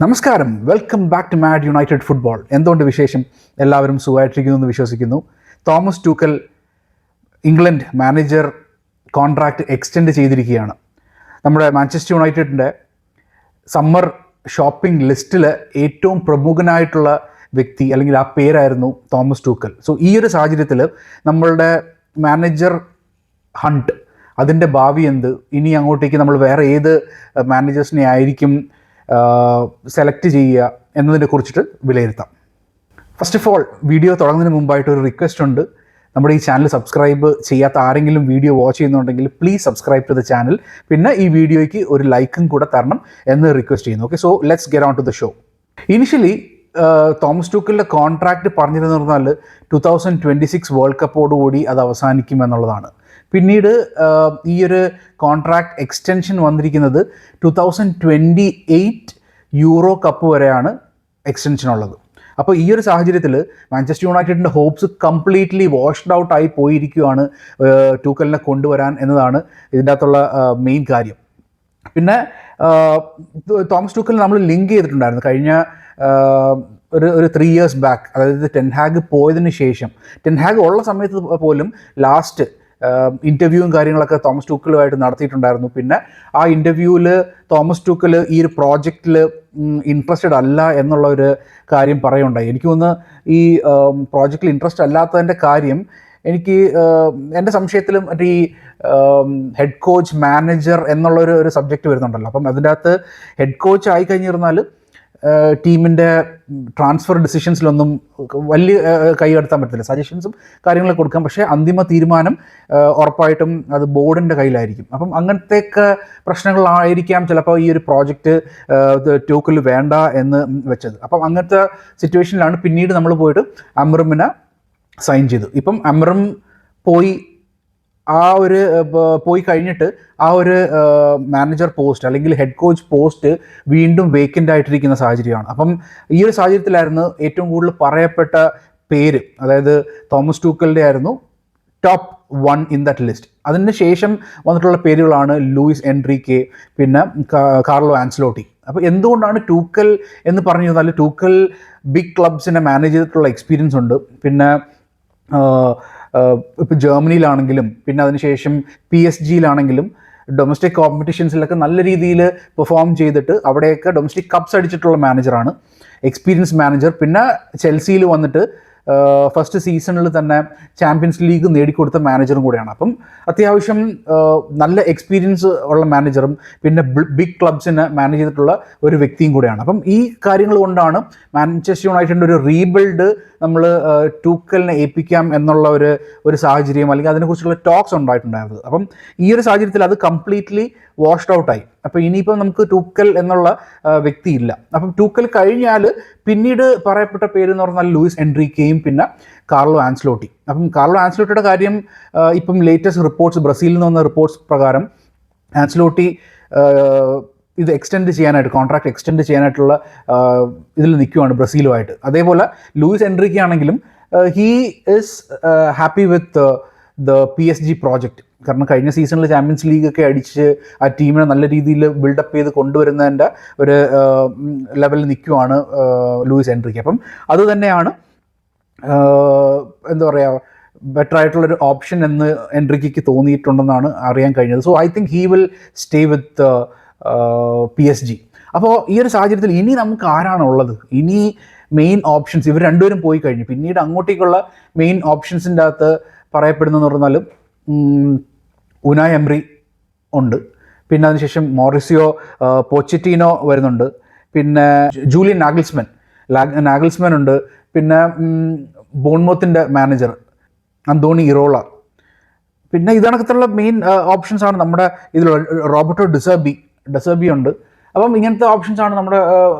നമസ്കാരം, welcome back to mad united football. എന്തുകൊണ്ട് വിശേഷം? എല്ലാവരും സുഖമായിട്ടിരിക്കുന്നു എന്ന് വിശ്വസിക്കുന്നു. Thomas Tuchel England manager contract extend ചെയ്തിരിക്കുകയാണ്. നമ്മുടെ മാഞ്ചസ്റ്റർ യുണൈറ്റഡിൻ്റെ സമ്മർ ഷോപ്പിംഗ് ലിസ്റ്റിൽ ഏറ്റവും പ്രമുഖനായിട്ടുള്ള വ്യക്തി അല്ലെങ്കിൽ ആ പേരായിരുന്നു തോമസ് ടൂക്കൽ. സോ ഈ ഒരു സാഹചര്യത്തിൽ നമ്മളുടെ മാനേജർ ഹണ്ട്, അതിൻ്റെ ഭാവി എന്ത്, ഇനി അങ്ങോട്ടേക്ക് നമ്മൾ വേറെ ഏത് മാനേജേഴ്സിനെ ആയിരിക്കും സെലക്ട് ചെയ്യുക എന്നതിനെ കുറിച്ചിട്ട് വിലയിരുത്താം. ഫസ്റ്റ് ഓഫ് ഓൾ, വീഡിയോ തുടങ്ങുന്നതിന് മുമ്പായിട്ട് ഒരു റിക്വസ്റ്റ് ഉണ്ട്. നമ്മുടെ ഈ ചാനൽ സബ്സ്ക്രൈബ് ചെയ്യാത്ത ആരെങ്കിലും വീഡിയോ വാച്ച് ചെയ്യുന്നുണ്ടെങ്കിൽ please subscribe to the channel. പിന്നെ ഈ വീഡിയോയ്ക്ക് ഒരു ലൈക്കും കൂടെ തരണം എന്ന് റിക്വസ്റ്റ് ചെയ്യുന്നു. Okay, so let's get on to the show. Initially Thomas ടൂക്കലിൻ്റെ കോൺട്രാക്റ്റ് പറഞ്ഞിരുന്നു പറഞ്ഞാൽ 2026 വേൾഡ് കപ്പോടുകൂടി അത് അവസാനിക്കും എന്നുള്ളതാണ്. പിന്നീട് ഈ ഒരു കോൺട്രാക്ട് എക്സ്റ്റൻഷൻ വന്നിരിക്കുന്നത് 2028 യൂറോ കപ്പ് വരെയാണ് എക്സ്റ്റൻഷൻ ഉള്ളത്. അപ്പോൾ ഈ ഒരു സാഹചര്യത്തിൽ മാഞ്ചസ്റ്റർ യുണൈറ്റഡിൻ്റെ ഹോപ്സ് കംപ്ലീറ്റ്ലി വാഷ്ഡ് ഔട്ട് ആയി പോയിരിക്കുകയാണ് ടൂക്കലിനെ കൊണ്ടുവരാൻ എന്നതാണ് ഇതിൻ്റെ അകത്തുള്ള മെയിൻ കാര്യം. പിന്നെ തോമസ് ടൂക്കൽ നമ്മൾ ലിങ്ക് ചെയ്തിട്ടുണ്ടായിരുന്നു കഴിഞ്ഞ ഒരു 3 years ബാക്ക്. അതായത് ടെൻഹാഗ് പോയതിന് ശേഷം, ടെൻഹാഗ് ഉള്ള സമയത്ത് പോലും ലാസ്റ്റ് ഇൻ്റർവ്യൂവും കാര്യങ്ങളൊക്കെ തോമസ് ടൂക്കലുമായിട്ട് നടത്തിയിട്ടുണ്ടായിരുന്നു. പിന്നെ ആ ഇൻ്റർവ്യൂവിൽ തോമസ് ടൂക്കൽ ഈ ഒരു പ്രോജക്റ്റിൽ ഇൻട്രസ്റ്റഡ് അല്ല എന്നുള്ള ഒരു കാര്യം പറയുണ്ടായി. എനിക്ക് തോന്നുന്നു ഈ പ്രോജക്റ്റിൽ ഇൻട്രസ്റ്റ് അല്ലാത്തതിൻ്റെ കാര്യം എനിക്ക് എൻ്റെ സംശയത്തിലും മറ്റേ ഈ ഹെഡ് കോച്ച് മാനേജർ എന്നുള്ളൊരു സബ്ജക്റ്റ് വരുന്നുണ്ടല്ലോ. അപ്പം അതിൻ്റെ അകത്ത് ഹെഡ് കോച്ച് ആയി കഴിഞ്ഞിരുന്നാൽ ടീമിൻ്റെ ട്രാൻസ്ഫർ ഡിസിഷൻസിലൊന്നും വലിയ കൈ കടത്താൻ പറ്റില്ല. സജഷൻസും കാര്യങ്ങളൊക്കെ കൊടുക്കാം, പക്ഷേ അന്തിമ തീരുമാനം ഉറപ്പായിട്ടും അത് ബോർഡിൻ്റെ കയ്യിലായിരിക്കും. അപ്പം അങ്ങനത്തെയൊക്കെ പ്രശ്നങ്ങളായിരിക്കാം ചിലപ്പോൾ ഈ ഒരു പ്രോജക്റ്റ് ടൂക്കൽ വേണ്ട എന്ന് വെച്ചത്. അപ്പം അങ്ങനത്തെ സിറ്റുവേഷനിലാണ് പിന്നീട് നമ്മൾ പോയിട്ട് അമ്രമിനെ സൈൻ ചെയ്തു. ഇപ്പം അമ്രം പോയി കഴിഞ്ഞിട്ട് ആ ഒരു മാനേജർ പോസ്റ്റ് അല്ലെങ്കിൽ ഹെഡ് കോച്ച് പോസ്റ്റ് വീണ്ടും വേക്കൻ്റ് ആയിട്ടിരിക്കുന്ന സാഹചര്യമാണ്. അപ്പം ഈ ഒരു സാഹചര്യത്തിലായിരുന്നു ഏറ്റവും കൂടുതൽ പറയപ്പെട്ട പേര്, അതായത് തോമസ് ടൂക്കലിൻ്റെ ആയിരുന്നു ടോപ്പ് 1 ഇൻ ദാറ്റ് ലിസ്റ്റ്. അതിന് ശേഷം വന്നിട്ടുള്ള പേരുകളാണ് ലൂയിസ് എൻട്രിക്കെ, പിന്നെ കാർലോ ആൻസലോട്ടി. അപ്പോൾ എന്തുകൊണ്ടാണ് ടൂക്കൽ എന്ന് പറഞ്ഞു കഴിഞ്ഞാൽ, ടൂക്കൽ ബിഗ് ക്ലബ്സിനെ മാനേജ് ചെയ്തിട്ടുള്ള എക്സ്പീരിയൻസ് ഉണ്ട്. പിന്നെ ഇപ്പോൾ ജർമ്മനിയിലാണെങ്കിലും പിന്നെ അതിനുശേഷം PSG ഡൊമസ്റ്റിക് കോമ്പറ്റീഷൻസിലൊക്കെ നല്ല രീതിയിൽ പെർഫോം ചെയ്തിട്ട് അവിടെയൊക്കെ ഡൊമസ്റ്റിക് കപ്സ് അടിച്ചിട്ടുള്ള മാനേജറാണ്, എക്സ്പീരിയൻസ് മാനേജർ. പിന്നെ ചെൽസിയിൽ വന്നിട്ട് ഫസ്റ്റ് സീസണിൽ തന്നെ ചാമ്പ്യൻസ് ലീഗ് നേടിക്കൊടുത്ത മാനേജറും കൂടെയാണ്. അപ്പം അത്യാവശ്യം നല്ല എക്സ്പീരിയൻസ് ഉള്ള മാനേജറും പിന്നെ ബിഗ് ക്ലബ്സിനെ മാനേജ് ചെയ്തിട്ടുള്ള ഒരു വ്യക്തിയും കൂടെയാണ്. അപ്പം ഈ കാര്യങ്ങൾ കൊണ്ടാണ് മാഞ്ചസ്റ്റർ യുണൈറ്റഡിൻ്റെ ഒരു റീബിൽഡ് നമ്മൾ ടൂക്കലിനെ ഏൽപ്പിക്കാം എന്നുള്ള ഒരു സാഹചര്യം അല്ലെങ്കിൽ അതിനെക്കുറിച്ചുള്ള ടോക്സ് ഉണ്ടായിട്ടുണ്ടായിരുന്നത്. അപ്പം ഈ ഒരു സാഹചര്യത്തിൽ അത് കംപ്ലീറ്റ്ലി വാഷ്ഡ് ഔട്ടായി. അപ്പോൾ ഇനിയിപ്പം നമുക്ക് ടൂക്കൽ എന്നുള്ള വ്യക്തിയില്ല. അപ്പം ടൂക്കൽ കഴിഞ്ഞാൽ പിന്നീട് പറയപ്പെട്ട പേര് എന്ന് പറഞ്ഞാൽ ലൂയിസ് എൻട്രിക്കെയും പിന്നെ കാർലോ ആൻസലോട്ടി. അപ്പം കാർലോ ആൻസലോട്ടിയുടെ കാര്യം ഇപ്പം ലേറ്റസ്റ്റ് റിപ്പോർട്ട്സ്, ബ്രസീലിൽ നിന്ന് വന്ന റിപ്പോർട്ട്സ് പ്രകാരം ആൻസലോട്ടി ഇത് കോൺട്രാക്ട് എക്സ്റ്റെൻഡ് ചെയ്യാനായിട്ടുള്ള ഇതിൽ നിൽക്കുകയാണ് ബ്രസീലുമായിട്ട്. അതേപോലെ ലൂയിസ് എൻട്രിക്കെ ആണെങ്കിലും he is happy with the PSG project. കാരണം കഴിഞ്ഞ സീസണിൽ ചാമ്പ്യൻസ് ലീഗൊക്കെ അടിച്ച് ആ ടീമിനെ നല്ല രീതിയിൽ ബിൽഡപ്പ് ചെയ്ത് കൊണ്ടുവരുന്നതിൻ്റെ ഒരു ലെവലിൽ നിൽക്കുവാണ് ലൂയിസ് എൻട്രിക്കെ. അപ്പം അത് തന്നെയാണ് എന്താ പറയുക ബെറ്റർ ആയിട്ടുള്ളൊരു ഓപ്ഷൻ എന്ന് എൻട്രിക്കയ്ക്ക് തോന്നിയിട്ടുണ്ടെന്നാണ് അറിയാൻ കഴിഞ്ഞത്. So I think he will stay with PSG. അപ്പോൾ ഈ ഒരു സാഹചര്യത്തിൽ ഇനി നമുക്ക് ആരാണുള്ളത്? ഇനി മെയിൻ ഓപ്ഷൻസ് ഇവർ രണ്ടുപേരും പോയി കഴിഞ്ഞു. പിന്നീട് അങ്ങോട്ടേക്കുള്ള മെയിൻ ഓപ്ഷൻസിൻ്റെ അകത്ത് പറയപ്പെടുന്നതെന്ന് പറഞ്ഞാൽ ഉനായ് എംറി ഉണ്ട്, പിന്നെ അതിനുശേഷം മോറിസിയോ പോച്ചറ്റിനോ വരുന്നുണ്ട്, പിന്നെ ജൂലിയൻ നാഗൽസ്മാൻ ഉണ്ട്, പിന്നെ ബോൺമൗത്തിൻ്റെ മാനേജർ അന്തോണി ഇറോള. പിന്നെ ഇതണക്കത്തുള്ള മെയിൻ ഓപ്ഷൻസാണ് നമ്മുടെ ഇതിലുള്ള. റോബർട്ടോ ഡെസർബി ഉണ്ട്. അപ്പം ഇങ്ങനത്തെ ഓപ്ഷൻസാണ് നമ്മുടെ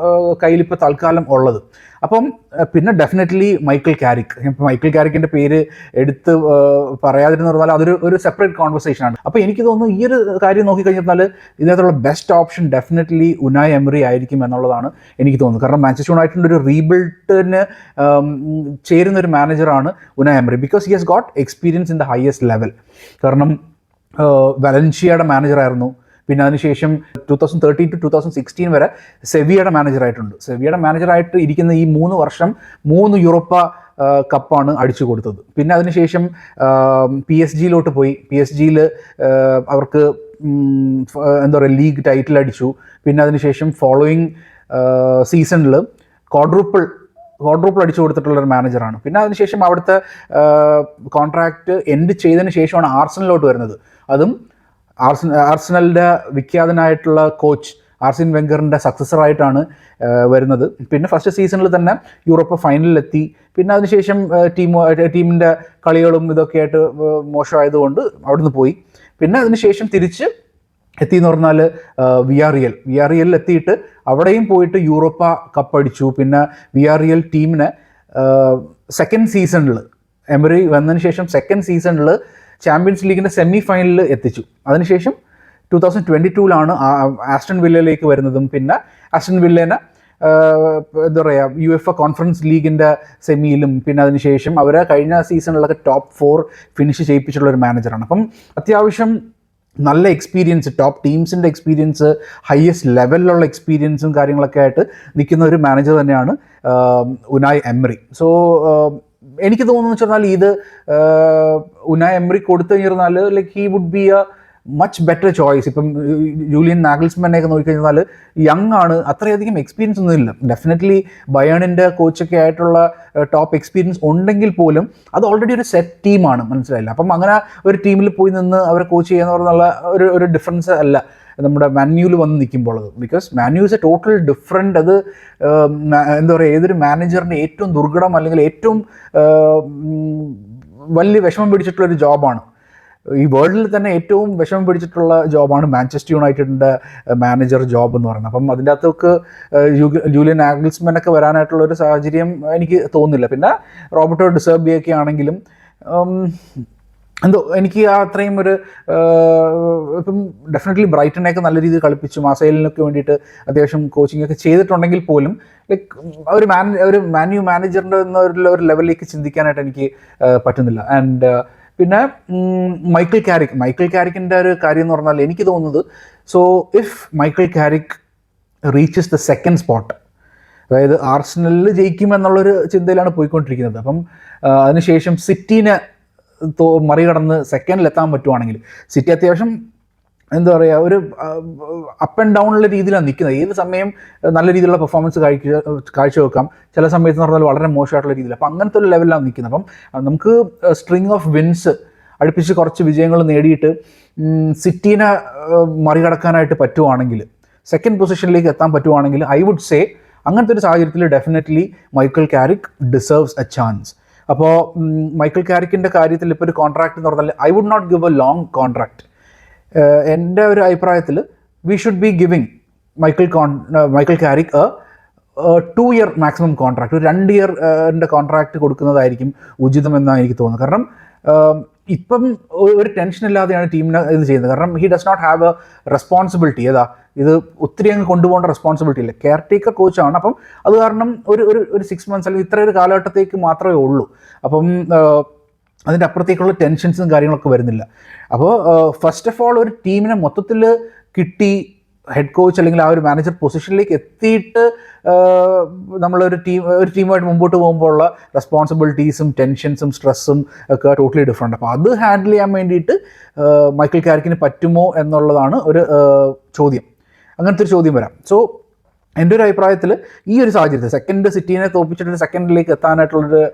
കയ്യിലിപ്പോൾ തൽക്കാലം ഉള്ളത്. അപ്പം പിന്നെ ഡെഫിനറ്റ്ലി മൈക്കിൾ കാരിക്കിൻ്റെ പേര് എടുത്ത് പറയാതിരുന്നു പറഞ്ഞാൽ അതൊരു സെപ്പറേറ്റ് കോൺവെർസേഷനാണ്. അപ്പോൾ എനിക്ക് തോന്നുന്നു ഈ ഒരു കാര്യം നോക്കിക്കഴിഞ്ഞാൽ ഇതിനകത്തുള്ള ബെസ്റ്റ് ഓപ്ഷൻ ഡെഫിനറ്റ്ലി ഉനായ് എംറി ആയിരിക്കും എന്നുള്ളതാണ് എനിക്ക് തോന്നുന്നത്. കാരണം മാഞ്ചസ്റ്റർ യുണൈറ്റഡിൻ്റെ ഒരു റീബിൽഡിന് ചേരുന്നൊരു മാനേജറാണ് Unai Emery, because he has got experience in the highest level. കാരണം വലൻഷിയയുടെ മാനേജറായിരുന്നു, പിന്നെ അതിനുശേഷം 2013 to 2016 വരെ സെവിയയുടെ മാനേജറായിട്ടുണ്ട്. സെവിയയുടെ മാനേജറായിട്ട് ഇരിക്കുന്ന ഈ 3 വർഷം 3 യൂറോപ്പ കപ്പാണ് അടിച്ചു കൊടുത്തത്. പിന്നെ അതിനുശേഷം PSG പോയി. PSG അവർക്ക് എന്താ പറയുക, ലീഗ് ടൈറ്റിൽ അടിച്ചു. പിന്നെ അതിനുശേഷം ഫോളോയിങ് സീസണിൽ ക്വാഡ്രൂപ്പിൾ അടിച്ചു കൊടുത്തിട്ടുള്ളൊരു മാനേജറാണ്. പിന്നെ അതിനുശേഷം അവിടുത്തെ കോൺട്രാക്റ്റ് എൻഡ് ചെയ്തതിന് ശേഷമാണ് ആർസണലിലോട്ട് വരുന്നത്. അതും ആർസണലിൻ്റെ വിഖ്യാതനായിട്ടുള്ള കോച്ച് ആർസൻ വെങ്കറിൻ്റെ സക്സസറായിട്ടാണ് വരുന്നത്. പിന്നെ ഫസ്റ്റ് സീസണിൽ തന്നെ യൂറോപ്പ് ഫൈനലിലെത്തി. പിന്നെ അതിനുശേഷം ടീമിൻ്റെ കളികളും ഇതൊക്കെ ആയിട്ട് മോശമായതുകൊണ്ട് അവിടുന്ന് പോയി. പിന്നെ അതിനുശേഷം തിരിച്ച് എത്തിയെന്ന് പറഞ്ഞാൽ വിയാറിയലിൽ എത്തിയിട്ട് അവിടെയും പോയിട്ട് യൂറോപ്പ കപ്പ് അടിച്ചു. പിന്നെ വിയാറിയൽ ടീമിനെ സെക്കൻഡ് സീസണിൽ എമറി വന്നതിന് ശേഷം സെക്കൻഡ് സീസണിൽ ചാമ്പ്യൻസ് ലീഗിൻ്റെ സെമി ഫൈനലിൽ എത്തിച്ചു. അതിനുശേഷം 2022 ആസ്റ്റൺ വില്ലയിലേക്ക് വരുന്നതും പിന്നെ ആസ്റ്റൺ വില്ലേനെ എന്താ പറയുക UEFA കോൺഫറൻസ് ലീഗിൻ്റെ സെമിയിലും പിന്നെ അതിനുശേഷം അവരെ കഴിഞ്ഞ സീസണിലൊക്കെ ടോപ്പ് 4 ഫിനിഷ് ചെയ്യിപ്പിച്ചിട്ടുള്ള ഒരു മാനേജറാണ്. അപ്പം അത്യാവശ്യം നല്ല എക്സ്പീരിയൻസ്, ടോപ്പ് ടീംസിൻ്റെ എക്സ്പീരിയൻസ്, ഹയസ്റ്റ് ലെവലിലുള്ള എക്സ്പീരിയൻസും കാര്യങ്ങളൊക്കെ ആയിട്ട് നിൽക്കുന്ന ഒരു മാനേജർ തന്നെയാണ് ഉനായ് എമറി. സോ എനിക്ക് തോന്നുന്നു വെച്ചാൽ ഇത് ഉനായ് എമറി കൊടുത്തു കഴിഞ്ഞാൽ like he would be a much better choice. ഇപ്പം ജൂലിയൻ നാഗൽസ്മാനെയൊക്കെ നോക്കിക്കഴിഞ്ഞാൽ യങ് ആണ്, അത്രയധികം എക്സ്പീരിയൻസ് ഒന്നുമില്ല. ഡെഫിനറ്റ്ലി ബയേണിൻ്റെ കോച്ചൊക്കെ ആയിട്ടുള്ള ടോപ്പ് എക്സ്പീരിയൻസ് ഉണ്ടെങ്കിൽ പോലും അത് ഓൾറെഡി ഒരു സെറ്റ് ടീമാണ്, മനസ്സിലായില്ല. അപ്പം അങ്ങനെ ഒരു ടീമിൽ പോയി നിന്ന് അവരെ കോച്ച് ചെയ്യാന്ന് പറഞ്ഞുള്ള ഒരു ഡിഫറൻസ് അല്ല നമ്മുടെ മാന്യൂവിൽ വന്ന് നിൽക്കുമ്പോൾ അത്. Because Man U is a total different. അത് എന്താ പറയുക, ഏതൊരു മാനേജറിൻ്റെ ഏറ്റവും ദുർഘടം അല്ലെങ്കിൽ ഏറ്റവും വലിയ വിഷമം പിടിച്ചിട്ടുള്ളൊരു ജോബാണ്. ഈ വേൾഡിൽ തന്നെ ഏറ്റവും വിഷമം പിടിച്ചിട്ടുള്ള ജോബാണ് മാഞ്ചസ്റ്റർ യുണൈറ്റഡിൻ്റെ മാനേജർ ജോബ് എന്ന് പറയുന്നത്. അപ്പം അതിൻ്റെ അകത്തൊക്കെ ജൂലിയൻ നാഗൽസ്മാനൊക്കെ വരാനായിട്ടുള്ള ഒരു സാഹചര്യം എനിക്ക് തോന്നുന്നില്ല. പിന്നെ റോബർട്ടോ ഡിസേർബിയൊക്കെ ആണെങ്കിലും എന്തോ എനിക്ക് അത്രയും ഒരു ഇപ്പം ഡെഫിനറ്റ്ലി ബ്രൈറ്റനെയൊക്കെ നല്ല രീതിയിൽ കളിപ്പിച്ചു, മാസേലിനൊക്കെ വേണ്ടിയിട്ട് അത്യാവശ്യം കോച്ചിങ് ഒക്കെ ചെയ്തിട്ടുണ്ടെങ്കിൽ പോലും ലൈക്ക് ഒരു മാന്യൂ മാനേജറിൻ്റെ ഒരു ലെവലിലേക്ക് ചിന്തിക്കാനായിട്ട് എനിക്ക് പറ്റുന്നില്ല. ആൻഡ് പിന്നെ മൈക്കിൾ കാരിക്കിൻ്റെ ഒരു കാര്യം എന്ന് പറഞ്ഞാൽ എനിക്ക് തോന്നുന്നത്, so if Michael Carrick reaches the second spot, അതായത് ആർസണലിൽ ജയിക്കുമെന്നുള്ളൊരു ചിന്തയിലാണ് പോയിക്കൊണ്ടിരിക്കുന്നത്. അപ്പം അതിനുശേഷം സിറ്റീനെ മറികടന്ന് സെക്കൻഡിലെത്താൻ പറ്റുവാണെങ്കിൽ, സിറ്റി അത്യാവശ്യം എന്താ പറയുക ഒരു അപ്പ് ആൻഡ് ഡൗണുള്ള രീതിയിലാണ് നിൽക്കുന്നത്. ഏത് സമയം നല്ല രീതിയിലുള്ള പെർഫോമൻസ് കാഴ്ചവെക്കാം, ചില സമയത്ത് എന്ന് പറഞ്ഞാൽ വളരെ മോശമായിട്ടുള്ള രീതിയിൽ. അപ്പം അങ്ങനത്തെ ഒരു ലെവലിലാണ് നിൽക്കുന്നത്. അപ്പം നമുക്ക് സ്ട്രിങ് ഓഫ് വിൻസ് അടുപ്പിച്ച് കുറച്ച് വിജയങ്ങൾ നേടിയിട്ട് സിറ്റീനെ മറികടക്കാനായിട്ട് പറ്റുവാണെങ്കിൽ, സെക്കൻഡ് പൊസിഷനിലേക്ക് എത്താൻ പറ്റുവാണെങ്കിൽ, ഐ വുഡ് സേ അങ്ങനത്തെ ഒരു സാഹചര്യത്തിൽ definitely Michael Carrick deserves a chance. അപ്പോൾ മൈക്കിൾ കാരിക്കിൻ്റെ കാര്യത്തിൽ ഇപ്പോൾ ഒരു കോൺട്രാക്ട് എന്ന് പറഞ്ഞാൽ I would not give a long contract. എൻ്റെ ഒരു അഭിപ്രായത്തിൽ we should be giving Michael Carrick 2 year maximum contract, ഒരു 2 year കോൺട്രാക്ട് കൊടുക്കുന്നതായിരിക്കും ഉചിതമെന്നാണ് എനിക്ക് തോന്നുന്നത്. കാരണം ഇപ്പം ഒരു ടെൻഷൻ ഇല്ലാതെയാണ് ടീമിനെ ഇത് ചെയ്യുന്നത്. കാരണം he does not have a responsibility. ഇത് ഒത്തിരി അങ്ങ് കൊണ്ടുപോകേണ്ട റെസ്പോൺസിബിലിറ്റി ഇല്ല. കെയർ ടേക്കർ കോച്ചാണ്. അപ്പം അത് കാരണം ഒരു 6 months അല്ലെങ്കിൽ ഇത്ര ഒരു കാലഘട്ടത്തേക്ക് മാത്രമേ ഉള്ളൂ. അപ്പം അതിൻ്റെ അപ്പുറത്തേക്കുള്ള ടെൻഷൻസും കാര്യങ്ങളൊക്കെ വരുന്നില്ല. അപ്പോൾ ഫസ്റ്റ് ഓഫ് ഓൾ ഒരു ടീമിനെ മൊത്തത്തിൽ കിട്ടി ഹെഡ് കോച്ച് അല്ലെങ്കിൽ ആ ഒരു മാനേജർ പൊസിഷനിലേക്ക് എത്തിയിട്ട് നമ്മളൊരു ടീമായിട്ട് മുമ്പോട്ട് പോകുമ്പോൾ ഉള്ള റെസ്പോൺസിബിലിറ്റീസും ടെൻഷൻസും സ്ട്രെസ്സും ഒക്കെ ടോട്ടലി ഡിഫറെൻ്റ്. അപ്പോൾ അത് ഹാൻഡിൽ ചെയ്യാൻ വേണ്ടിയിട്ട് മൈക്കിൾ കാരിക്കിന് പറ്റുമോ എന്നുള്ളതാണ് ഒരു ചോദ്യം. അങ്ങനത്തെ ഒരു ചോദ്യം വരാം. സോ എൻ്റെ ഒരു അഭിപ്രായത്തിൽ ഈ ഒരു സാഹചര്യത്തിൽ സെക്കൻഡ് സിറ്റീനെ തോപ്പിച്ചിട്ട് സെക്കൻഡിലേക്ക് എത്താനായിട്ടുള്ളൊരു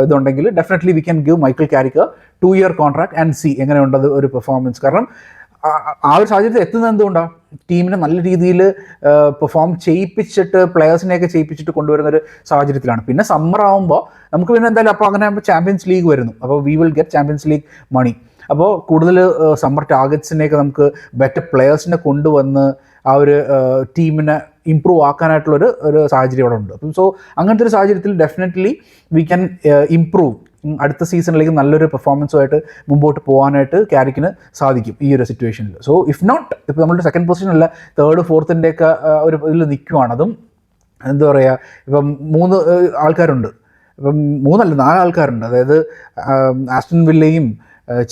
ഇതുണ്ടെങ്കിൽ definitely we can give Michael Carrick 2 year contract and സി എങ്ങനെയുണ്ടത് ഒരു പെർഫോമൻസ്. കാരണം ആ ഒരു സാഹചര്യത്തിൽ എത്തുന്നത് എന്തുകൊണ്ടാണ്, ടീമിനെ നല്ല രീതിയിൽ പെർഫോം ചെയ്യിപ്പിച്ചിട്ട് പ്ലെയേഴ്സിനെയൊക്കെ ചെയ്യിപ്പിച്ചിട്ട് കൊണ്ടുവരുന്ന ഒരു സാഹചര്യത്തിലാണ്. പിന്നെ സമ്മർ ആകുമ്പോൾ നമുക്ക് പിന്നെ എന്തായാലും അപ്പോൾ അങ്ങനെ ആകുമ്പോൾ ചാമ്പ്യൻസ് ലീഗ് വരുന്നു. അപ്പോൾ we will get champions league money. അപ്പോൾ കൂടുതൽ സമ്മർ ടാർഗറ്റ്സിനെയൊക്കെ നമുക്ക് ബെറ്റർ പ്ലെയേഴ്സിനെ കൊണ്ടുവന്ന് ആ ഒരു ടീമിനെ ഇമ്പ്രൂവ് ആക്കാനായിട്ടുള്ളൊരു സാഹചര്യം അവിടെ ഉണ്ട്. അപ്പം സോ അങ്ങനത്തെ ഒരു സാഹചര്യത്തിൽ ഡെഫിനറ്റ്ലി വി ക്യാൻ ഇമ്പ്രൂവ്. അടുത്ത സീസണിലേക്ക് നല്ലൊരു പെർഫോമൻസുമായിട്ട് മുമ്പോട്ട് പോകാനായിട്ട് കാരിക്കിന് സാധിക്കും ഈ ഒരു സിറ്റുവേഷനിൽ. സോ ഇഫ് നോട്ട്, ഇപ്പോൾ നമ്മളുടെ സെക്കൻഡ് പൊസിഷനല്ല 3rd 4th ഒരു ഇതിൽ നിൽക്കുവാണ്. അതും എന്താ പറയുക, ഇപ്പം 3 ആൾക്കാരുണ്ട്, ഇപ്പം 3 അല്ല 4 ആൾക്കാരുണ്ട്. അതായത് ആസ്റ്റൺ വില്ലയും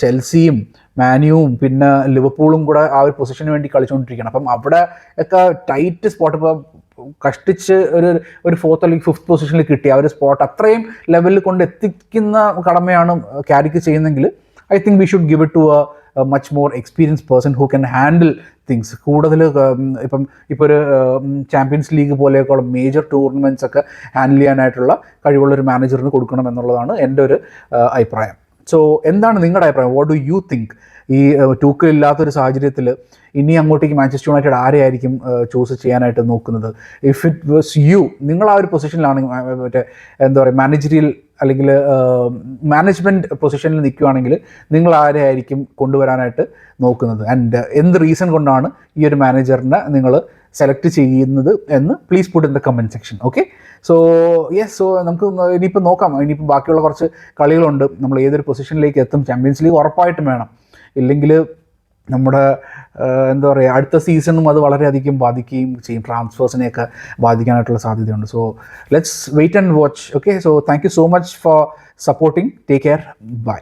ചെൽസിയും മാനുവും പിന്നെ ലിവർപൂളും കൂടെ ആ ഒരു പൊസിഷന് വേണ്ടി കളിച്ചുകൊണ്ടിരിക്കുകയാണ്. അപ്പം അവിടെ ഒക്കെ ടൈറ്റ് സ്പോട്ട്, ഇപ്പോൾ കഷ്ടിച്ച് ഒരു ഫോർത്ത് അല്ലെങ്കിൽ ഫിഫ്ത്ത് പൊസിഷനിൽ കിട്ടിയ ആ ഒരു സ്പോട്ട് അത്രയും ലെവലിൽ കൊണ്ട് എത്തിക്കുന്ന കടമയാണ് ക്യാരിക്ക് ചെയ്യുന്നെങ്കിൽ I think we should give it to a much more experience person who can handle things. കൂടുതൽ ഇപ്പോൾ ഒരു ചാമ്പ്യൻസ് ലീഗ് പോലെയൊക്കെയുള്ള മേജർ ടൂർണമെൻറ്റ്സ് ഒക്കെ ഹാൻഡിൽ ചെയ്യാനായിട്ടുള്ള കഴിവുള്ളൊരു മാനേജറിന് കൊടുക്കണം എന്നുള്ളതാണ് എൻ്റെ ഒരു അഭിപ്രായം. സോ എന്താണ് നിങ്ങളുടെ അഭിപ്രായം? What do you think? ഈ ടൂക്കിലില്ലാത്തൊരു സാഹചര്യത്തിൽ ഇനി അങ്ങോട്ടേക്ക് മാഞ്ചസ്റ്റർ യുണൈറ്റഡ് ആരെയായിരിക്കും ചൂസ് ചെയ്യാനായിട്ട് നോക്കുന്നത്? ഇഫ് ഇറ്റ് വാസ് യു, നിങ്ങൾ ആ ഒരു പൊസിഷനിലാണ്, മറ്റേ എന്താ പറയുക, മാനേജറിയൽ അല്ലെങ്കിൽ മാനേജ്മെൻറ്റ് പൊസിഷനിൽ നിൽക്കുകയാണെങ്കിൽ നിങ്ങൾ ആരെയായിരിക്കും കൊണ്ടുവരാനായിട്ട് നോക്കുന്നത്? ആൻഡ് എന്ത് റീസൺ കൊണ്ടാണ് ഈ ഒരു മാനേജറിനെ നിങ്ങൾ സെലക്ട് ചെയ്യുന്നത് എന്ന് please put in the comment section. Okay, so yes, so നമുക്ക് ഇനിയിപ്പോൾ നോക്കാം. ഇനിയിപ്പോൾ ബാക്കിയുള്ള കുറച്ച് കളികളുണ്ട്. നമ്മൾ ഏതൊരു പൊസിഷനിലേക്ക് എത്തും? ചാമ്പ്യൻസ് ലീഗ് ഉറപ്പായിട്ടും വേണം, ഇല്ലെങ്കിൽ നമ്മുടെ എന്താ പറയുക, അടുത്ത സീസണും അത് വളരെയധികം ബാധിക്കുകയും ചെയ്യും, ട്രാൻസ്ഫേഴ്സിനെയൊക്കെ ബാധിക്കാനായിട്ടുള്ള സാധ്യതയുണ്ട്. So let's wait and watch. Okay, so thank you so much for supporting. Take care, by.